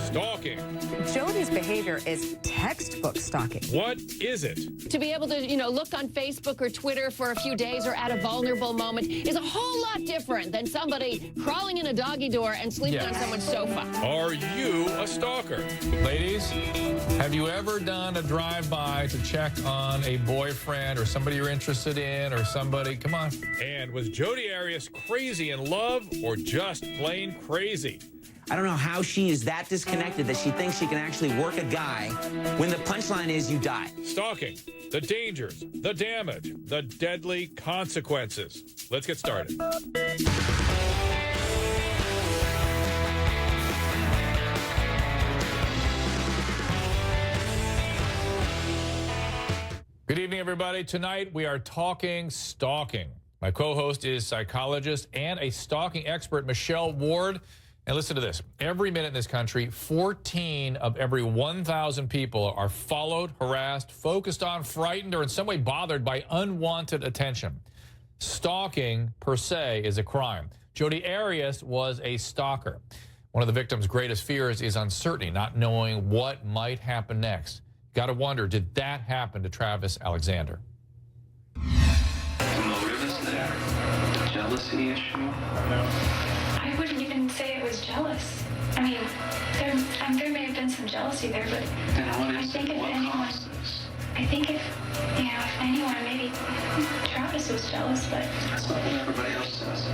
Stalking. Jodi's behavior is textbook stalking. What is it? To be able to, look on Facebook or Twitter for a few days or at a vulnerable moment is a whole lot different than somebody crawling in a doggy door and sleeping on someone's sofa. Are you a stalker? Ladies, have you ever done a drive-by to check on a boyfriend or somebody you're interested in or somebody? Come on. And was Jodi Arias crazy in love or just plain crazy? I don't know how she is that disconnected that she thinks she can actually work a guy when the punchline is you die. Stalking, the dangers, the damage, the deadly consequences. Let's get started. Good evening, everybody. Tonight we are talking stalking. My co-host is psychologist and a stalking expert, Michelle Ward. And listen to this. Every minute in this country, 14 of every 1,000 people are followed, harassed, focused on, frightened, or in some way bothered by unwanted attention. Stalking, per se, is a crime. Jodi Arias was a stalker. One of the victim's greatest fears is uncertainty, not knowing what might happen next. Got to wonder, did that happen to Travis Alexander? The motive is there. The jealousy issue. I wouldn't even say it was jealous. I mean, there may have been some jealousy there, but I think if anyone, maybe Travis was jealous, but that's not what everybody else says.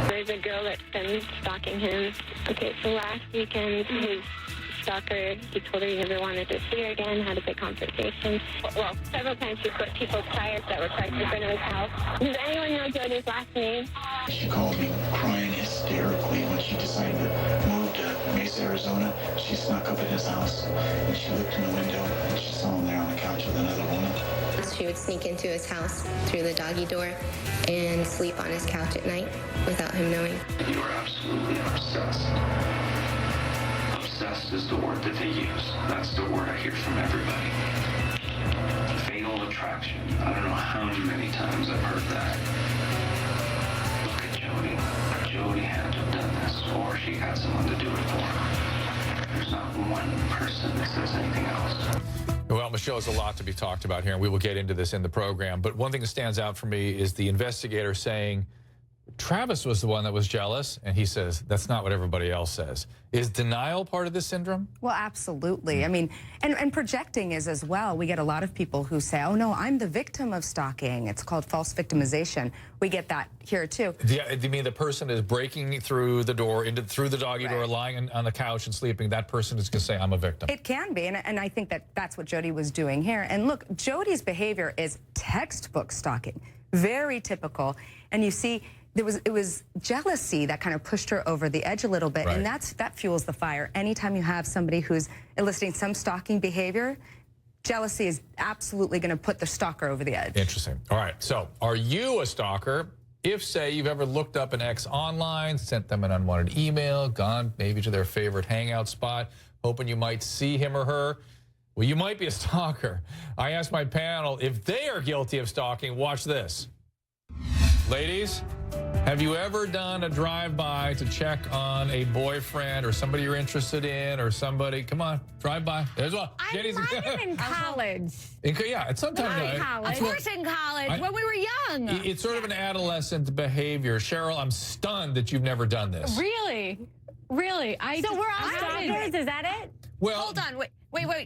There's a girl that's been stalking him. Okay, so last weekend, his stalker, he told her he never wanted to see her again, had a big conversation. Well, several times she put people's tires that were parked in front of his house. Does anyone know Jodi's last name? She called me crying hysterically when she decided to move to Mesa, Arizona. She snuck up at his house and she looked in the window and she saw him there on the couch with another woman. She would sneak into his house through the doggy door and sleep on his couch at night without him knowing. You are absolutely obsessed. Obsessed is the word that they use. That's the word I hear from everybody. Fatal attraction. I don't know how many times I've heard that. Look at Jodi. Jodi had to have done this, or she had someone to do it for her. There's not one person that says anything else. Well, Michelle, there's a lot to be talked about here, and we will get into this in the program. But one thing that stands out for me is the investigator saying Travis was the one that was jealous, and he says that's not what everybody else says. Is denial part of this syndrome? Well, absolutely. I mean, and projecting is as well. We get a lot of people who say, oh, no, I'm the victim of stalking. It's called false victimization. We get that here, too. You mean the person is breaking through the door, through the doggy door, lying on the couch and sleeping, that person is going to say, I'm a victim? It can be, and I think that that's what Jodi was doing here. And look, Jodi's behavior is textbook stalking, very typical. And you see, it was jealousy that kind of pushed her over the edge a little bit, and that fuels the fire. Anytime you have somebody who's eliciting some stalking behavior, jealousy is absolutely going to put the stalker over the edge. Interesting. All right, so are you a stalker? If, say, you've ever looked up an ex online, sent them an unwanted email, gone maybe to their favorite hangout spot, hoping you might see him or her, well, you might be a stalker. I asked my panel if they are guilty of stalking. Watch this. Ladies, have you ever done a drive-by to check on a boyfriend or somebody you're interested in or somebody? Come on, drive-by. There's one. I might have in college. Yeah, it's sometimes. Of course in college, when we were young. It's sort of an adolescent behavior. Cheryl, I'm stunned that you've never done this. Really? Really? So we're all stalkers, is that it? Well, hold on, wait.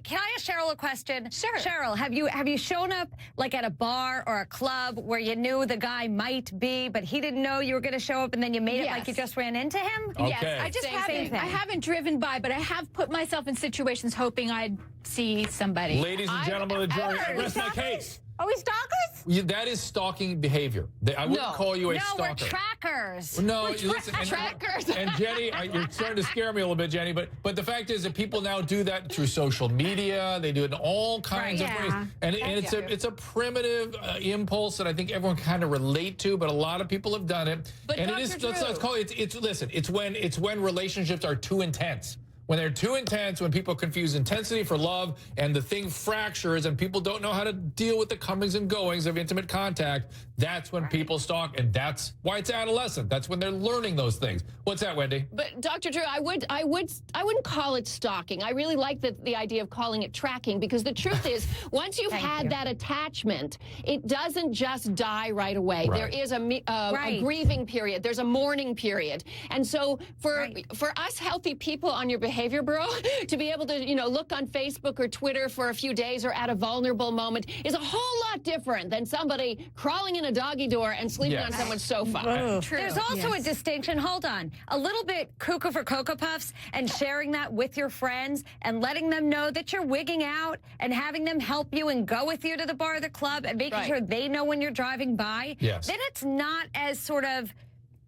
Can I ask Cheryl a question? Sure. Cheryl, have you shown up like at a bar or a club where you knew the guy might be, but he didn't know you were going to show up, and then you made it like you just ran into him? Okay. Yes, I just haven't. I haven't driven by, but I have put myself in situations hoping I'd see somebody. Ladies and gentlemen of the jury, rest my case. Are we stalkers? That is stalking behavior. I wouldn't call you a stalker. No, we're trackers. No, listen. Trackers. And Jenny, you're starting to scare me a little bit, Jenny. But the fact is that people now do that through social media. They do it in all kinds of ways. And it's a primitive impulse that I think everyone kind of relate to. But a lot of people have done it. But and let's call it. It's when relationships are too intense. When they're too intense, when people confuse intensity for love and the thing fractures and people don't know how to deal with the comings and goings of intimate contact, that's when people stalk, and that's why it's adolescent. That's when they're learning those things. What's that, Wendy? But Dr. Drew, I wouldn't call it stalking. I really like the idea of calling it tracking, because the truth is, once you've had that attachment, it doesn't just die right away. Right. There is a grieving period. There's a mourning period. And so for us healthy people on your behavior bureau to be able to, look on Facebook or Twitter for a few days or at a vulnerable moment is a whole lot different than somebody crawling in a doggy door and sleeping on someone's sofa. There's also a distinction. Hold on. A little bit cuckoo for Cocoa Puffs and sharing that with your friends and letting them know that you're wigging out and having them help you and go with you to the bar or the club and making sure they know when you're driving by. Yes. Then it's not as sort of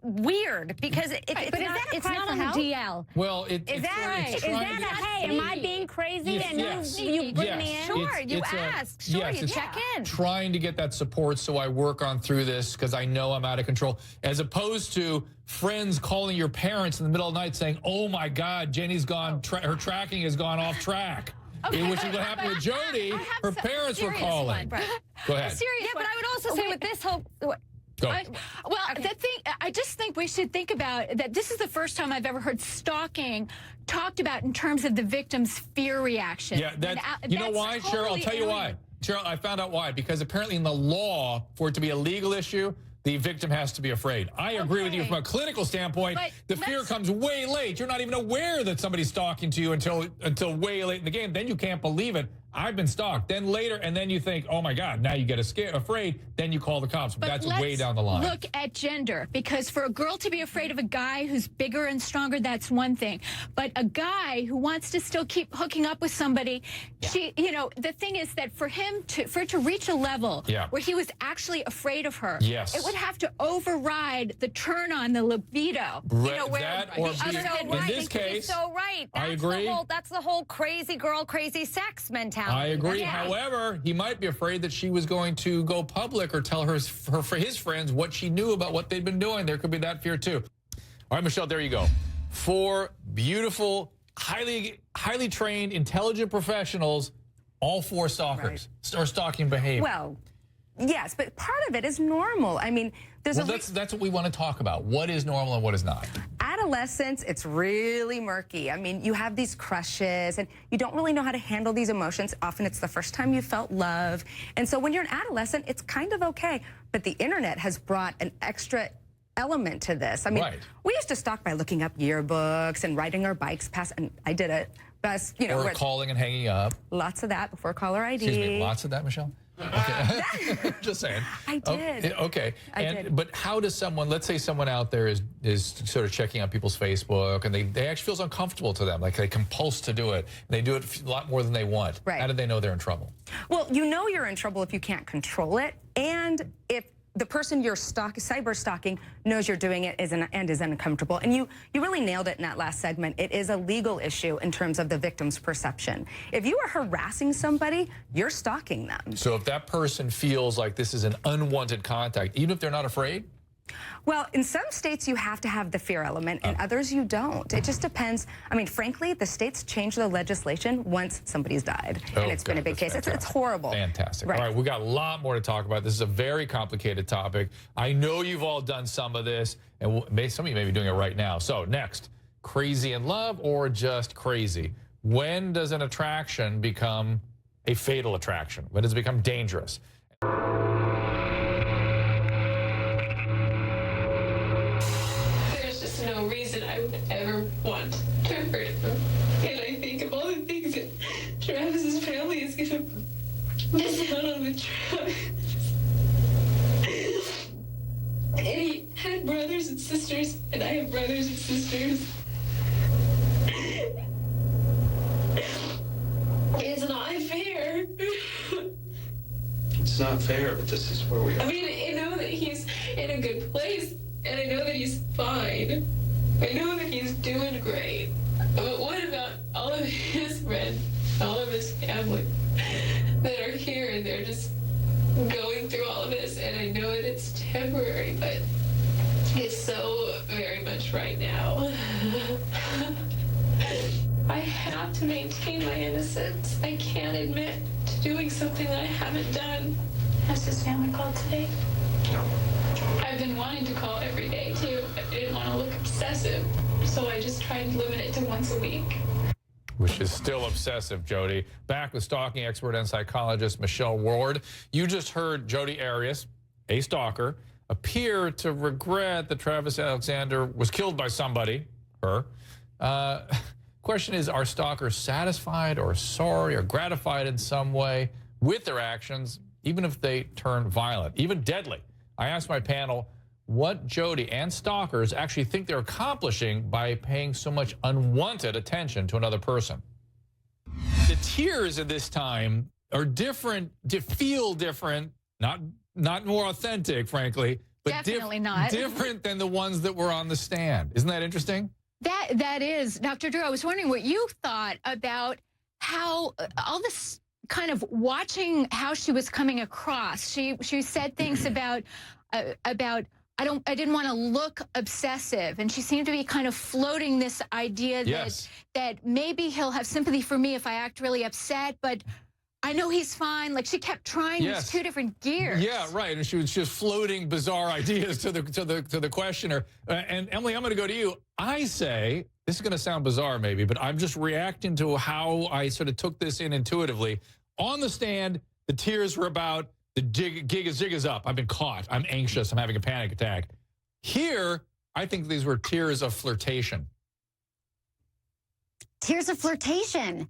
weird, because it's not on the DL. Well, is that hey, am I being crazy? And you bring me in? Sure, you ask. Sure, you check in. Trying to get that support, so I work on through this because I know I'm out of control, as opposed to friends calling your parents in the middle of the night saying, "Oh my God, Jenny's gone. Her tracking has gone off track." Which is what happened with Jodi. Her parents were calling. Go ahead. But I would also say with this whole. I just think we should think about that. This is the first time I've ever heard stalking talked about in terms of the victim's fear reaction. Yeah, you know why, Cheryl? I'll tell you why. Cheryl, I found out why. Because apparently in the law, for it to be a legal issue, the victim has to be afraid. I agree with you from a clinical standpoint. The fear comes way late. You're not even aware that somebody's stalking to you until way late in the game. Then you can't believe it. I've been stalked. Then later, and then you think, oh my God, now you get afraid. Then you call the cops. But that's way down the line. Look at gender, because for a girl to be afraid of a guy who's bigger and stronger, that's one thing. But a guy who wants to still keep hooking up with somebody, the thing is that for it to reach a level where he was actually afraid of her, it would have to override the turn on, the libido. In this case, I agree. That's the whole crazy girl, crazy sex mentality. I agree. However, he might be afraid that she was going to go public or tell his friends what she knew about what they'd been doing. There could be that fear too. All right, Michelle, there you go. 4 beautiful, highly trained, intelligent professionals, all 4 stalkers or stalking behavior. Well, yes, but part of it is normal. I mean, that's what we want to talk about. What is normal and what is not? Adolescence, it's really murky. I mean, you have these crushes and you don't really know how to handle these emotions. Often it's the first time you felt love. And so when you're an adolescent, it's kind of okay. But the internet has brought an extra element to this. I mean, we used to stalk by looking up yearbooks and riding our bikes past, and I did it. Best, or calling and hanging up. Lots of that before caller ID. Excuse me, lots of that, Michelle? Okay. Just saying. I did. Okay. But how does someone, let's say someone out there is sort of checking out people's Facebook and they actually feels uncomfortable to them, like they compulse to do it, and they do it a lot more than they want. How do they know they're in trouble? Well, you know you're in trouble if you can't control it, and if the person you're cyber stalking knows you're doing it and is uncomfortable. And you really nailed it in that last segment. It is a legal issue in terms of the victim's perception. If you are harassing somebody, you're stalking them. So if that person feels like this is an unwanted contact, even if they're not afraid? Well, in some states you have to have the fear element, and others you don't. It just depends. I mean, frankly, the states change the legislation once somebody's died, and it's been a big case. It's horrible. Fantastic. All right, we got a lot more to talk about. This is a very complicated topic. I know you've all done some of this, and some of you may be doing it right now. So next, crazy in love or just crazy? When does an attraction become a fatal attraction? When does it become dangerous? No reason I would ever want to hurt him. And I think of all the things that Travis's family is going to miss out on with Travis. And he had brothers and sisters, and I have brothers and sisters. It's not fair. It's not fair, but this is where we are. I mean, I know that he's in a good place, and I know that he's fine. I know that he's doing great. But what about all of his friends, all of his family that are here and they're just going through all of this? And I know that it's temporary, but it's so very much right now. I have to maintain my innocence. I can't admit to doing something that I haven't done. Has his family called today? I've been wanting to call every day too. I didn't want to look obsessive, so I just tried to limit it to once a week. Which is still obsessive, Jodi. Back with stalking expert and psychologist Michelle Ward. You just heard Jodi Arias, a stalker, appear to regret that Travis Alexander was killed by somebody, her. Question is, are stalkers satisfied or sorry or gratified in some way with their actions, even if they turn violent, even deadly? I asked my panel what Jodi and stalkers actually think they're accomplishing by paying so much unwanted attention to another person. The tears at this time are different, feel different, not more authentic, frankly, but definitely not different than the ones that were on the stand. Isn't that interesting? That is, Dr. Drew, I was wondering what you thought about how all this kind of watching how she was coming across. She said things about I didn't want to look obsessive, and she seemed to be kind of floating this idea that maybe he'll have sympathy for me if I act really upset, but I know he's fine. Like, she kept trying these two different gears. Yeah, right. And she was just floating bizarre ideas to the questioner. And Emily, I'm going to go to you. I say, this is going to sound bizarre maybe, but I'm just reacting to how I sort of took this in intuitively. On the stand, the tears were about the jig is up. I've been caught. I'm anxious. I'm having a panic attack. Here, I think these were tears of flirtation. Tears of flirtation.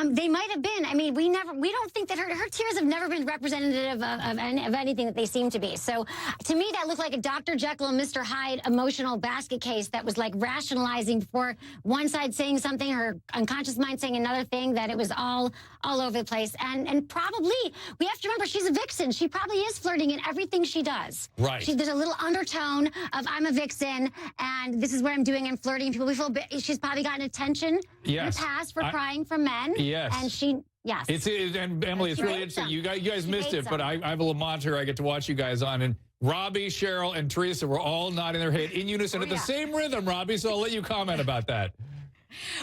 They might have been. I mean, we don't think that her tears have never been representative of anything that they seem to be. So to me, that looked like a Dr. Jekyll and Mr. Hyde emotional basket case that was like rationalizing for one side saying something, her unconscious mind saying another thing, that it was all over the place. And probably, we have to remember, she's a vixen. She probably is flirting in everything she does. Right. There's a little undertone of, I'm a vixen, and this is what I'm doing. I'm flirting. People feel she's probably gotten attention in the past for crying from men. Yes. And she, yes. And Emily, it's really interesting. You guys missed it, but I have a little monitor I get to watch you guys on. And Robbie, Cheryl, and Teresa were all nodding their head in unison at the same rhythm, Robbie. So I'll let you comment about that.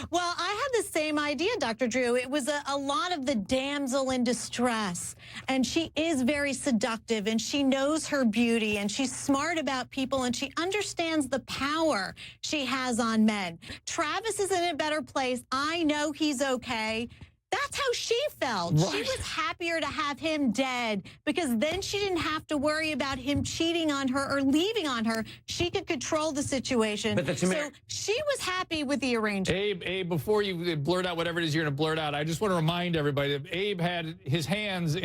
Well, I had the same idea, Dr. Drew. It was a lot of the damsel in distress. And she is very seductive, and she knows her beauty, and she's smart about people, and she understands the power she has on men. Travis is in a better place. I know he's okay. That's how she felt. Right. She was happier to have him dead, because then she didn't have to worry about him cheating on her or leaving on her. She could control the situation. But so she was happy with the arrangement. Abe, before you blurt out whatever it is you're going to blurt out, I just want to remind everybody that Abe had his hands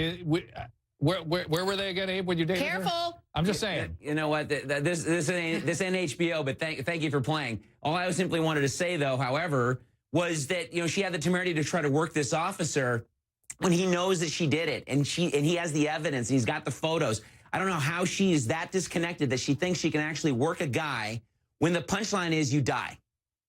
where were they again, Abe, when you dated her? Careful. I'm just saying. You know what? This ain't HBO, but thank you for playing. All I simply wanted to say, though, however, was that, you know, she had the temerity to try to work this officer when he knows that she did it, and he has the evidence, and he's got the photos. I don't know how she is that disconnected that she thinks she can actually work a guy when the punchline is you die.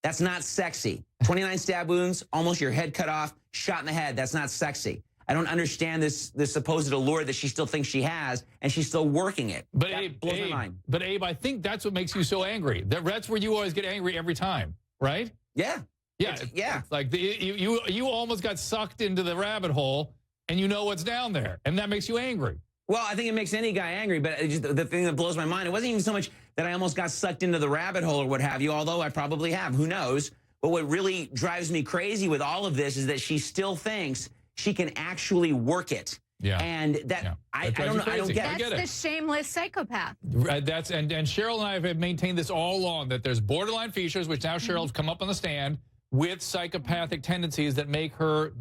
That's not sexy. 29 stab wounds, almost your head cut off, shot in the head. That's not sexy. I don't understand this supposed allure that she still thinks she has, and she's still working it. But that blows my mind. But Abe, I think that's what makes you so angry. That's where you always get angry every time, right? Yeah. Yeah, it's like you almost got sucked into the rabbit hole, and you know what's down there, and that makes you angry. Well, I think it makes any guy angry, but just the thing that blows my mind, it wasn't even so much that I almost got sucked into the rabbit hole or what have you, although I probably have, who knows. But what really drives me crazy with all of this is that she still thinks she can actually work it. Yeah. And I don't know. I don't get it. That's the shameless psychopath. And Cheryl and I have maintained this all along, that there's borderline features, which now Cheryl's come up on the stand, with psychopathic tendencies that make her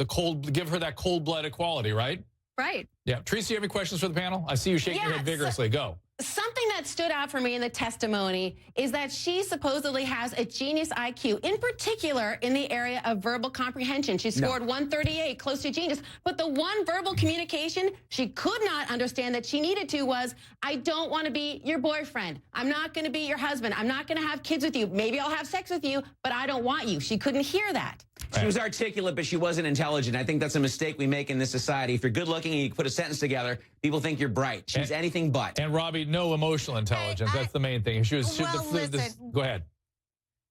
give her that cold-blooded quality, right? Right. Yeah. Teresa, you have any questions for the panel? I see you shaking your head vigorously. Go. Something that stood out for me in the testimony is that she supposedly has a genius IQ, in particular in the area of verbal comprehension. She scored 138, close to genius. But the one verbal communication she could not understand that she needed to was, I don't want to be your boyfriend. I'm not going to be your husband. I'm not going to have kids with you. Maybe I'll have sex with you, but I don't want you. She couldn't hear that. She was articulate, but she wasn't intelligent. I think that's a mistake we make in this society. If you're good looking and you put a sentence together, people think you're bright. She's anything but. And Robbie, no emotional intelligence. That's the main thing. Go ahead.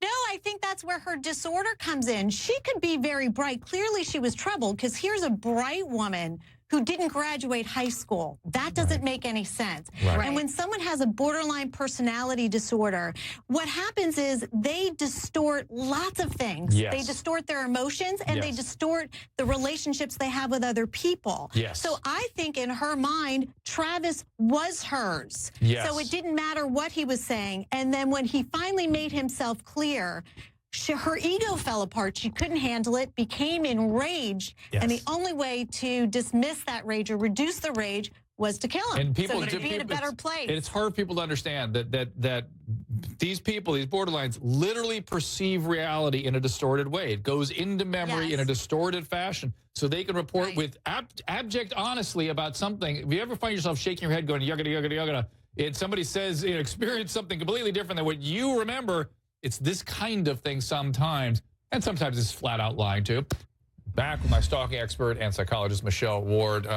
No, I think that's where her disorder comes in. She could be very bright. Clearly, she was troubled, because here's a bright woman who didn't graduate high school. That doesn't make any sense. Right. And when someone has a borderline personality disorder, what happens is they distort lots of things. Yes. They distort their emotions, and they distort the relationships they have with other people. Yes. So I think in her mind, Travis was hers. Yes. So it didn't matter what he was saying. And then when he finally made himself clear, her ego fell apart. She couldn't handle it, became enraged. Yes. And the only way to dismiss that rage or reduce the rage was to kill him. And people so to be in a better place. It's hard for people to understand that these people, these borderlines, literally perceive reality in a distorted way. It goes into memory in a distorted fashion, so they can report with abject honesty about something. If you ever find yourself shaking your head, going yuggada yuggada yuggada, and somebody says experience something completely different than what you remember, it's this kind of thing sometimes, and sometimes it's flat out lying too. Back with my stalking expert and psychologist, Michelle Ward.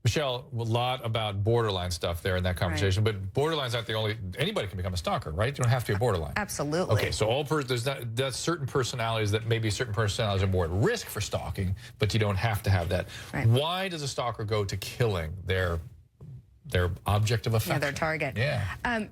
Michelle, a lot about borderline stuff there in that conversation, but borderline's not the only, anybody can become a stalker, right? You don't have to be a borderline. Absolutely. Okay, so there's certain personalities that maybe certain personalities are more at risk for stalking, but you don't have to have that. Right. Why does a stalker go to killing their object of affection? Yeah, their target. Yeah.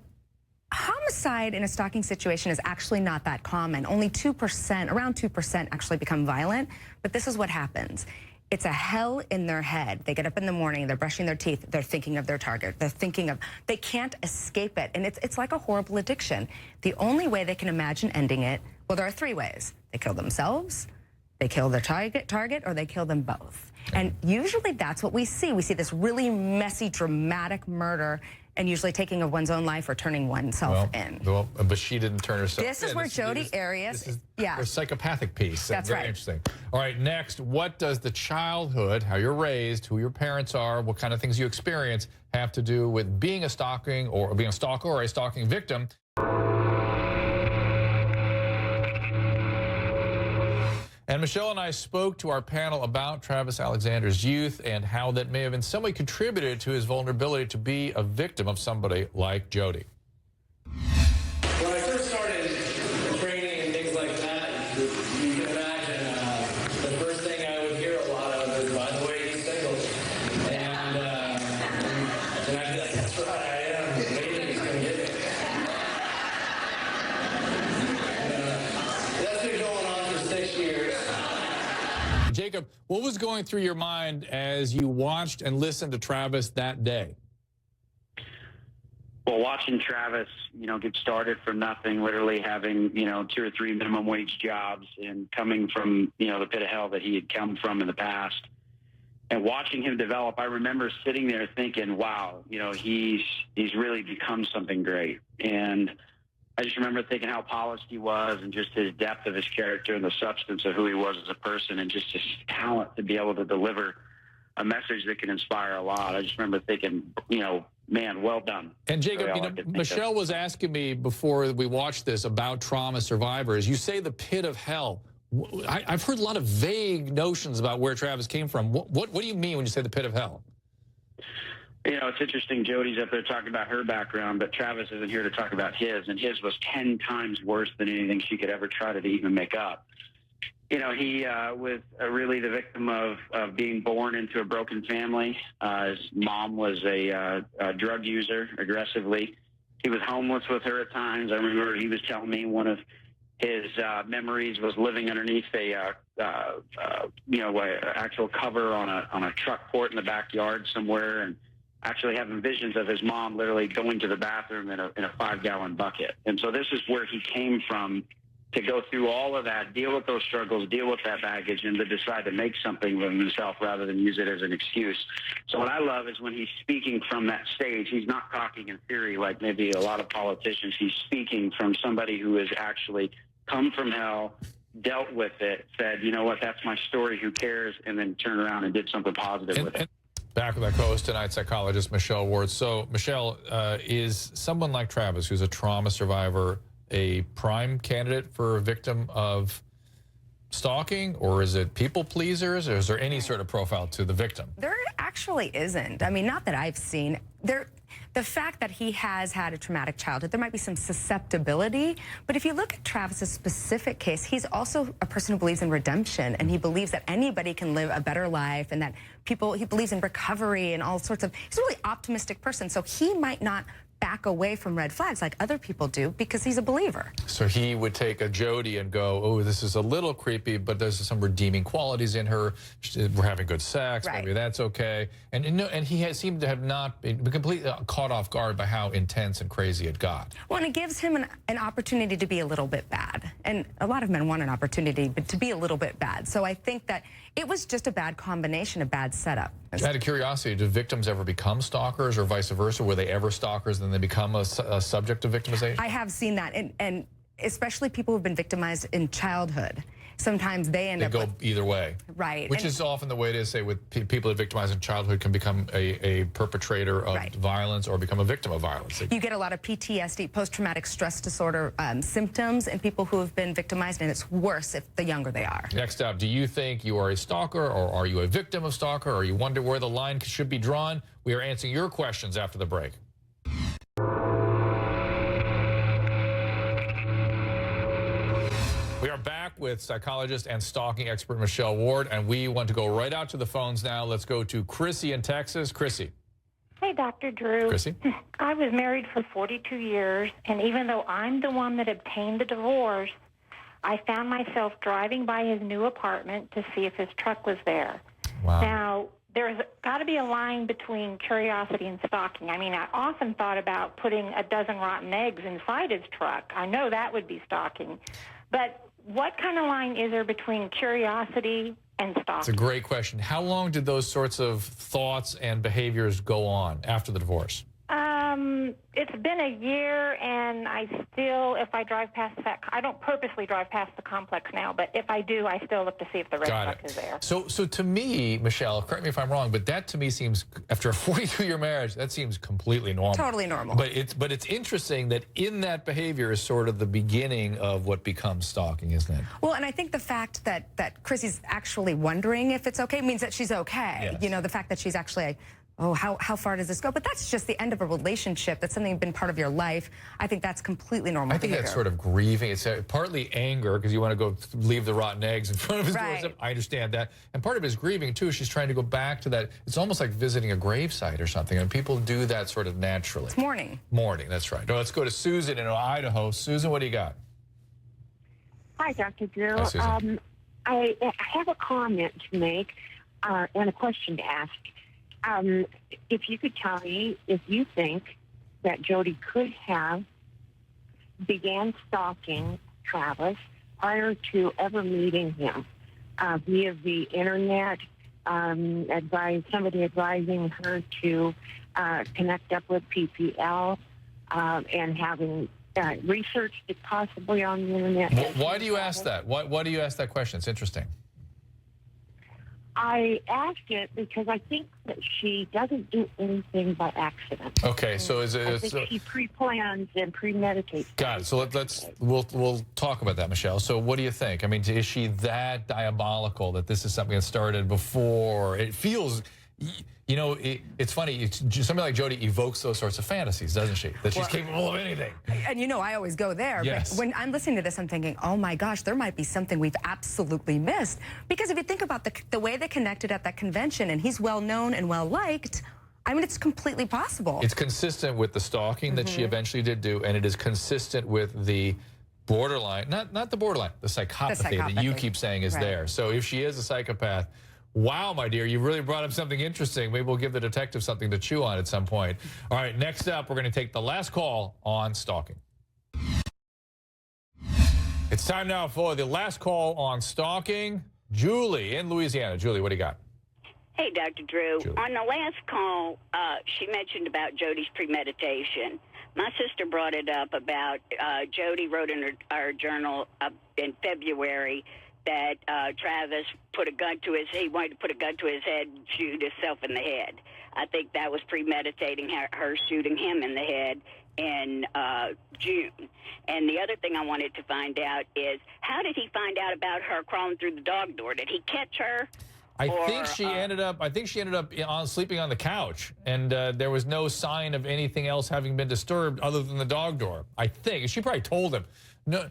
Homicide in a stalking situation is actually not that common. Only 2%, around 2% actually become violent, but this is what happens. It's a hell in their head. They get up in the morning, they're brushing their teeth, they're thinking of their target, they can't escape it, and it's like a horrible addiction. The only way they can imagine ending it, well, there are 3 ways. They kill themselves, they kill their target, or they kill them both. And usually that's what we see. We see this really messy, dramatic murder, and usually taking of one's own life or turning oneself in. Well, but she didn't turn herself in. This is where Jodi Arias, this is her psychopathic piece. That's very right. Interesting. All right, next, what does the childhood, how you're raised, who your parents are, what kind of things you experience have to do with being a stalker or a stalking victim? And Michelle and I spoke to our panel about Travis Alexander's youth and how that may have in some way contributed to his vulnerability to be a victim of somebody like Jodi. When I first started training and things like that, you can imagine the first thing I would hear a lot of is, by the way, he's single. And I'd be like, that's right, I am. Maybe he's going to get me. That's been going on for 6 years. Jacob, what was going through your mind as you watched and listened to Travis that day? Well, watching Travis, get started from nothing, literally having, 2 or 3 minimum wage jobs and coming from, the pit of hell that he had come from in the past, and watching him develop, I remember sitting there thinking, wow, he's really become something great. And I just remember thinking how polished he was and just his depth of his character and the substance of who he was as a person and just his talent to be able to deliver a message that can inspire a lot. I just remember thinking, man, well done. And Jacob, Michelle was asking me before we watched this about trauma survivors. You say the pit of hell. I've heard a lot of vague notions about where Travis came from. What do you mean when you say the pit of hell? It's interesting. Jodi's up there talking about her background, but Travis isn't here to talk about his, and his was 10 times worse than anything she could ever try to even make up. He was really the victim of being born into a broken family. His mom was a drug user aggressively. He was homeless with her at times. I remember he was telling me one of his memories was living underneath actual cover on a truck port in the backyard somewhere, and actually having visions of his mom literally going to the bathroom in a 5-gallon bucket. And so this is where he came from, to go through all of that, deal with those struggles, deal with that baggage, and to decide to make something of himself rather than use it as an excuse. So what I love is when he's speaking from that stage, he's not talking in theory like maybe a lot of politicians. He's speaking from somebody who has actually come from hell, dealt with it, said, you know what, that's my story, who cares, and then turned around and did something positive with it. Back with our co-host tonight, psychologist Michelle Ward. So, Michelle, is someone like Travis, who's a trauma survivor, a prime candidate for a victim of stalking, or is it people pleasers, or is there any sort of profile to the victim? There actually isn't. I mean, not that I've seen. The fact that he has had a traumatic childhood, there might be some susceptibility, but if you look at Travis's specific case, he's also a person who believes in redemption, and he believes that anybody can live a better life, and that he believes in recovery and all sorts of, he's a really optimistic person, so he might not back away from red flags like other people do because he's a believer. So he would take a Jodi and go, oh, this is a little creepy, but there's some redeeming qualities in her. We're having good sex. Right. Maybe that's okay. And he seemed to have not been completely caught off guard by how intense and crazy it got. Well, and it gives him an opportunity to be a little bit bad. And a lot of men want an opportunity but to be a little bit bad. So I think that it was just a bad combination, a bad setup. Out of curiosity, do victims ever become stalkers or vice versa? Were they ever stalkers and then they become a subject of victimization? I have seen that, and especially people who've been victimized in childhood. Sometimes they go either way. Right. Which is often the way to say with people that victimized in childhood can become a perpetrator of violence or become a victim of violence. You get a lot of PTSD, post-traumatic stress disorder symptoms in people who have been victimized, and it's worse if the younger they are. Next up, do you think you are a stalker, or are you a victim of stalker, or you wonder where the line should be drawn? We are answering your questions after the break. We are back with psychologist and stalking expert Michelle Ward, and we want to go right out to the phones now. Let's go to Chrissy in Texas. Chrissy. Hey, Dr. Drew. Chrissy. I was married for 42 years, and even though I'm the one that obtained the divorce, I found myself driving by his new apartment to see if his truck was there. Wow. Now, there's got to be a line between curiosity and stalking. I mean, I often thought about putting a dozen rotten eggs inside his truck. I know that would be stalking. But what kind of line is there between curiosity and stalking? It's a great question. How long did those sorts of thoughts and behaviors go on after the divorce? It's been a year, and I still, if I drive past that, I don't purposely drive past the complex now, but if I do, I still look to see if the red truck is there. So to me, Michelle, correct me if I'm wrong, but that to me seems, after a 42-year marriage, that seems completely normal. Totally normal. But it's interesting that in that behavior is sort of the beginning of what becomes stalking, isn't it? Well, and I think the fact that Chrissy's actually wondering if it's okay means that she's okay. Yes. You know, the fact that she's actually oh, how far does this go? But that's just the end of a relationship. That's something that's been part of your life. I think that's completely normal. I think that's sort of grieving. It's partly anger because you want to go leave the rotten eggs in front of his doorstep. I understand that. And part of it is grieving, too. She's trying to go back to that. It's almost like visiting a gravesite or something, and people do that sort of naturally. It's mourning. Mourning, that's right. Now, let's go to Susan in Idaho. Susan, what do you got? Hi, Dr. Drew. Hi, Susan. I have a comment to make and a question to ask. If you could tell me if you think that Jodi could have began stalking Travis prior to ever meeting him via the internet, somebody advising her to connect up with PPL and having researched it possibly on the internet. Why do you ask that? Why do you ask that question? It's interesting. I ask it because I think that she doesn't do anything by accident. Okay, so I think she pre-plans and premeditates. Got it. So we'll talk about that, Michelle. So what do you think? I mean, is she that diabolical that this is something that started before? It feels, you know, it's funny. Somebody like Jodi evokes those sorts of fantasies, doesn't she? That she's capable of anything. And you know, I always go there. Yes. But when I'm listening to this, I'm thinking, oh my gosh, there might be something we've absolutely missed. Because if you think about the way they connected at that convention, and he's well known and well liked, I mean, it's completely possible. It's consistent with the stalking that she eventually did do, and it is consistent with the borderline, not the borderline, the psychopathy that you keep saying is there. So if she is a psychopath, wow, my dear, you really brought up something interesting. Maybe we'll give the detective something to chew on at some point. All right, next up, we're going to take the last call on stalking. It's time now for the last call on stalking. Julie in Louisiana. Julie, what do you got? Hey, Dr. Drew. Julie. On the last call, she mentioned about Jodi's premeditation. My sister brought it up about Jodi wrote in our journal in February that Travis he wanted to put a gun to his head and shoot himself in the head. I think that was premeditating her shooting him in the head. in June. And the other thing I wanted to find out is, how did he find out about her crawling through the dog door? Did he catch her? I think she ended up sleeping on the couch, and there was no sign of anything else having been disturbed other than the dog door. I think she probably told him. No.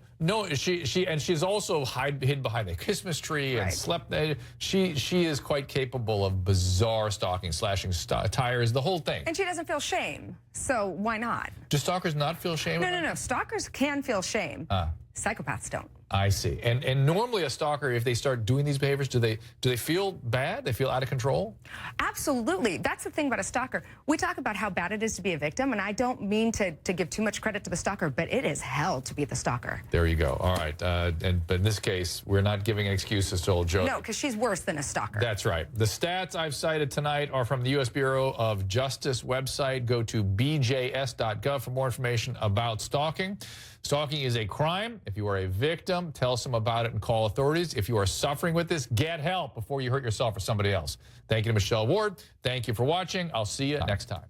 She's also hid behind the Christmas tree and slept there. She is quite capable of bizarre stalking, slashing tires, the whole thing. And she doesn't feel shame, so why not? Do stalkers not feel shame? No. Stalkers can feel shame. Psychopaths don't. I see. And normally a stalker, if they start doing these behaviors, do they feel bad? They feel out of control? Absolutely. That's the thing about a stalker. We talk about how bad it is to be a victim, and I don't mean to give too much credit to the stalker, but it is hell to be the stalker. There you go. All right. But in this case, we're not giving excuses to old Jodi. No, because she's worse than a stalker. That's right. The stats I've cited tonight are from the U.S. Bureau of Justice website. Go to bjs.gov for more information about stalking. Stalking is a crime. If you are a victim, tell someone about it and call authorities. If you are suffering with this, get help before you hurt yourself or somebody else. Thank you to Michelle Ward. Thank you for watching. I'll see you next time.